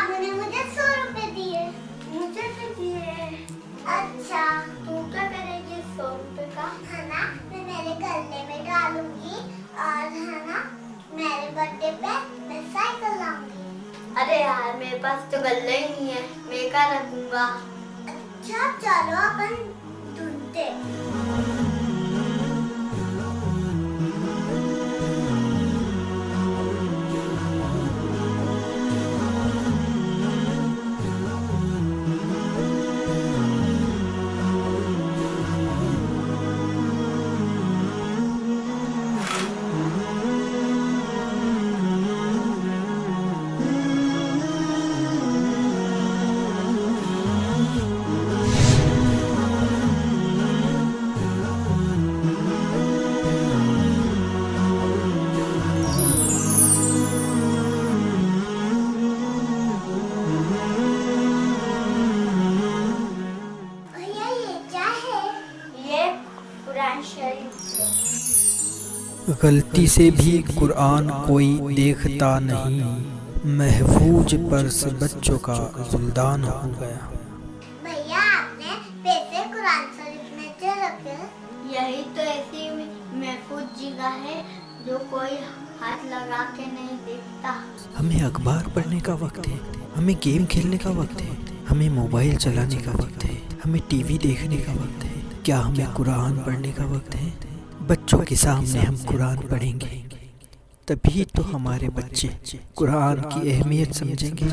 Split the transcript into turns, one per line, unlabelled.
बाबू ने मुझे 100 रुपए दिए।
मुझे भी दिए।
अच्छा,
तू क्या करेगी 100 रुपए का?
है ना, मैं मेरे गले में डालूंगी और है ना मेरे बर्थडे पे मैं साइकिल लाऊंगी।
अरे यार मेरे पास तो गल्ला ही नहीं है, मैं क्या रखूंगा।
अच्छा चलो अपन ढूंढते। भैया ये क्या है?
ये कुरान शरीफ है।
गलती से भी कुरान कोई देखता नहीं, महफूज पर से बच्चों का जुल्दान हो गया।
भैया आपने पैसे कुरान शरीफ में क्यों रखे?
यही तो ऐसी महफूज जगह है जो कोई हाथ लगा के नहीं देखता।
हमें अखबार पढ़ने का वक्त है, हमें गेम खेलने का वक्त है, हमें मोबाइल चलाने का वक्त है, हमें टीवी देखने का वक्त है। क्या हमें कुरान पढ़ने का वक्त है? बच्चों के सामने हम कुरान पढ़ेंगे तभी तो हमारे बच्चे कुरान की अहमियत समझेंगे।